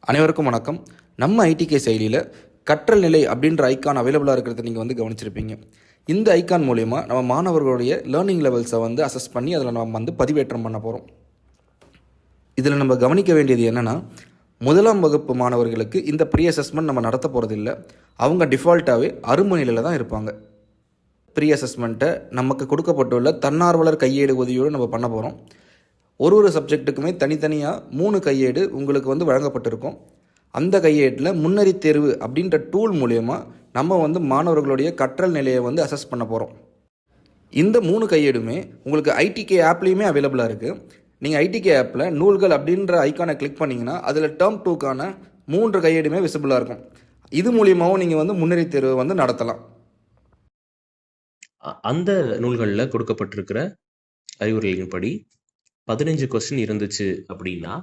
அனைவருக்கும் வணக்கம். நம்ம ஐடிகே செயலியில் கற்றல் நிலை அப்படின்ற ஐக்கான் அவைலபிளாக இருக்கிறத நீங்கள் கவனிச்சிருப்பீங்க. இந்த ஐக்கான் மூலயமா நம்ம மாணவர்களுடைய லேர்னிங் லெவல்ஸை அசஸ் பண்ணி அதில் நம்ம பதிவேற்றம் பண்ண போகிறோம். இதில் நம்ம கவனிக்க வேண்டியது என்னென்னா, முதலாம் வகுப்பு மாணவர்களுக்கு இந்த ப்ரீ அசஸ்மெண்ட் நம்ம நடத்த போகிறது இல்லை. அவங்க டிஃபால்ட்டாகவே அரும்பு நிலையில் தான் இருப்பாங்க. ப்ரீ அசஸ்மெண்ட்டை நமக்கு கொடுக்கப்பட்டுள்ள தன்னார்வலர் கையேடு உதவியோடு நம்ம பண்ண போகிறோம். ஒரு சப்ஜெக்ட்டுக்குமே தனித்தனியாக 3 கையேடு உங்களுக்கு வழங்கப்பட்டிருக்கும். அந்த கையேட்டில் முன்னறி தேர்வு அப்படின்ற டூல் மூலயமா நம்ம மாணவர்களுடைய கற்றல் நிலையை அசஸ் பண்ண போகிறோம். இந்த 3 கையேடுமே உங்களுக்கு ஐடிகே ஆப்லேயுமே அவைலபிளாக இருக்குது. நீங்கள் ஐடிகே ஆப்பில் நூல்கள் அப்படின்ற ஐக்கானை கிளிக் பண்ணிங்கன்னா அதில் டேர்ம் 2க்கான 3 கையேடுமே விசிபிளாக இருக்கும். இது மூலியமாகவும் நீங்கள் முன்னறி தேர்வு நடத்தலாம். அந்த நூல்களில் கொடுக்கப்பட்டிருக்கிற அறிவுரைகளின்படி 15 கொஸ்டின் இருந்துச்சு அப்படின்னா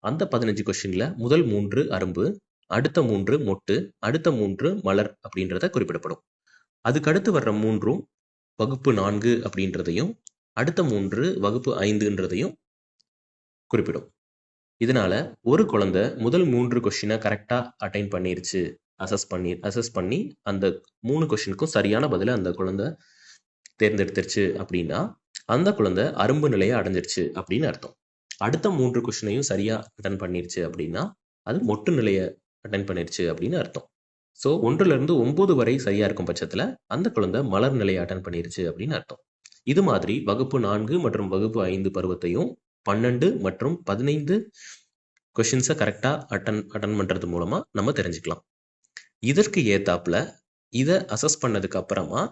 அந்த 15 கொஸ்டின்ல முதல் 3 அரும்பு, அடுத்த 3 மொட்டு, அடுத்த 3 மலர் அப்படின்றத குறிப்பிடப்படும். அதுக்கடுத்து வர்ற 3ம் வகுப்பு 4 அப்படின்றதையும் அடுத்த 3 வகுப்பு 5ன்றதையும் குறிப்பிடும். இதனால ஒரு குழந்தை முதல் 3 கொஸ்டினை கரெக்டா அட்டைன் பண்ணிருச்சு, அசஸ் பண்ணி அந்த 3 கொஸ்டினுக்கும் சரியான பதில அந்த குழந்தை தேர்ந்தெடுத்துருச்சு அப்படின்னா அந்த குழந்தை அரும்பு நிலையை அடைஞ்சிருச்சு அப்படின்னு அர்த்தம். அடுத்த 3 கொஸ்டினையும் சரியா அட்டன் பண்ணிருச்சு அப்படின்னா அது மொட்டு நிலையை அட்டன் பண்ணிருச்சு அப்படின்னு அர்த்தம். ஸோ 1லிருந்து 9 வரை சரியா இருக்கும் பட்சத்துல அந்த குழந்தை மலர் நிலையை அட்டன் பண்ணிருச்சு அப்படின்னு அர்த்தம். இது மாதிரி வகுப்பு 4 மற்றும் வகுப்பு 5 பருவத்தையும் 12 மற்றும் 15 கொஸ்டின்ஸை கரெக்டா அட்டன் பண்றது மூலமா நம்ம தெரிஞ்சுக்கலாம். இதற்கு ஏத்தாப்புல இதை அசஸ் பண்ணதுக்கு அப்புறமா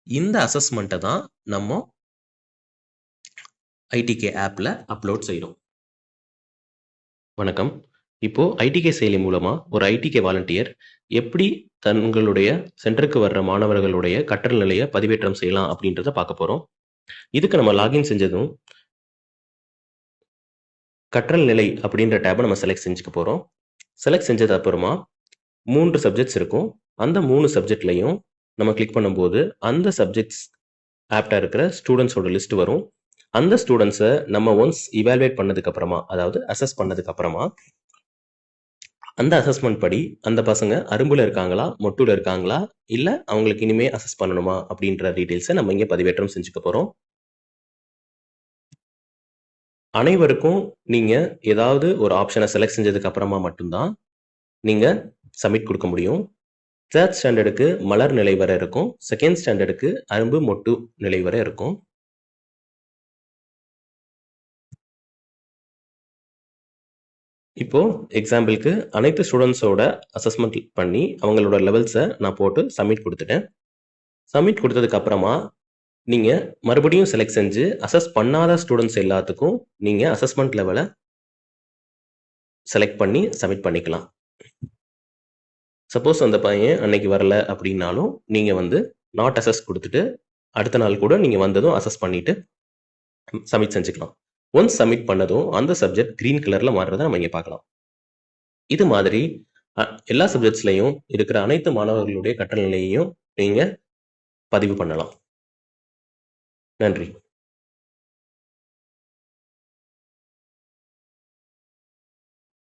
இந்த அசஸ்மெண்ட்டை தான் நம்ம ஐடிகே ஆப்ல அப்லோட் செய்கிறோம். வணக்கம். இப்போ ஐடிகே செயலி மூலமா ஒரு ஐடிகே வாலண்டியர் எப்படி தங்களுடைய சென்டருக்கு வர்ற மாணவர்களுடைய கற்றல் நிலையை பதிவேற்றம் செய்யலாம் அப்படின்றத பார்க்க போறோம். இதுக்கு நம்ம லாகின் செஞ்சதும் கற்றல் நிலை அப்படின்ற டேபை நம்ம செலக்ட் செஞ்சுக்க போறோம். செலக்ட் செஞ்சது அப்புறமா 3 சப்ஜெக்ட்ஸ் இருக்கும். அந்த 3 சப்ஜெக்ட்லையும் நம்ம கிளிக் பண்ணும்போது அந்த சப்ஜெக்ட்ஸ் ஆப்டா இருக்கிற ஸ்டூடெண்ட்ஸோட லிஸ்ட் வரும். அந்த ஸ்டூடெண்ட்ஸை நம்ம ஒன்ஸ் இவாலுவேட் பண்ணதுக்கு அப்புறமா, அதாவது அசஸ் பண்ணதுக்கு அப்புறமா அந்த அசஸ்மெண்ட் படி அந்த பசங்க அரும்புல இருக்காங்களா, மொட்டுல இருக்காங்களா, இல்ல அவங்களுக்கு இனிமே அசஸ் பண்ணணுமா அப்படின்ற டீடைல்ஸை நம்ம இங்க பதிவேற்றம் செஞ்சுக்க போறோம். அனைவருக்கும் நீங்க ஏதாவது ஒரு ஆப்ஷனை செலக்ட் செஞ்சதுக்கு அப்புறமா மட்டும்தான் நீங்க சப்மிட் கொடுக்க முடியும். 3rd ஸ்டாண்டர்டுக்கு மலர் நிலை வரை இருக்கும். 2nd ஸ்டாண்டர்டுக்கு அரும்பு மொட்டு நிலை வரை இருக்கும். இப்போ எக்ஸாம்பிளுக்கு அனைத்து ஸ்டூடெண்ட்ஸோட அசஸ்மெண்ட் பண்ணி அவங்களோட லெவல்ஸை நான் போட்டு சப்மிட் கொடுத்துட்டேன். சப்மிட் கொடுத்ததுக்கு அப்புறமா நீங்க மறுபடியும் செலக்ட் செஞ்சு அசஸ் பண்ணாத ஸ்டூடெண்ட்ஸ் எல்லாத்துக்கும் நீங்க அசஸ்மெண்ட் லெவலை செலக்ட் பண்ணி சப்மிட் பண்ணிக்கலாம். சப்போஸ் அந்த பையன் அன்னைக்கு வரல அப்படின்னாலும் நீங்க நாட் அசஸ் கொடுத்துட்டு அடுத்த நாள் கூட நீங்க வந்ததும் அசஸ் பண்ணிட்டு சப்மிட் செஞ்சுக்கலாம். ஒன்ஸ் சப்மிட் பண்ணதும் அந்த சப்ஜெக்ட் கிரீன் கலர்ல மாறுறதை நம்ம இங்க பார்க்கலாம். இது மாதிரி எல்லா சப்ஜெக்ட்ஸ்லையும் இருக்கிற அனைத்து மாணவர்களுடைய கற்றல் நிலையையும் நீங்க பதிவு பண்ணலாம். நன்றி.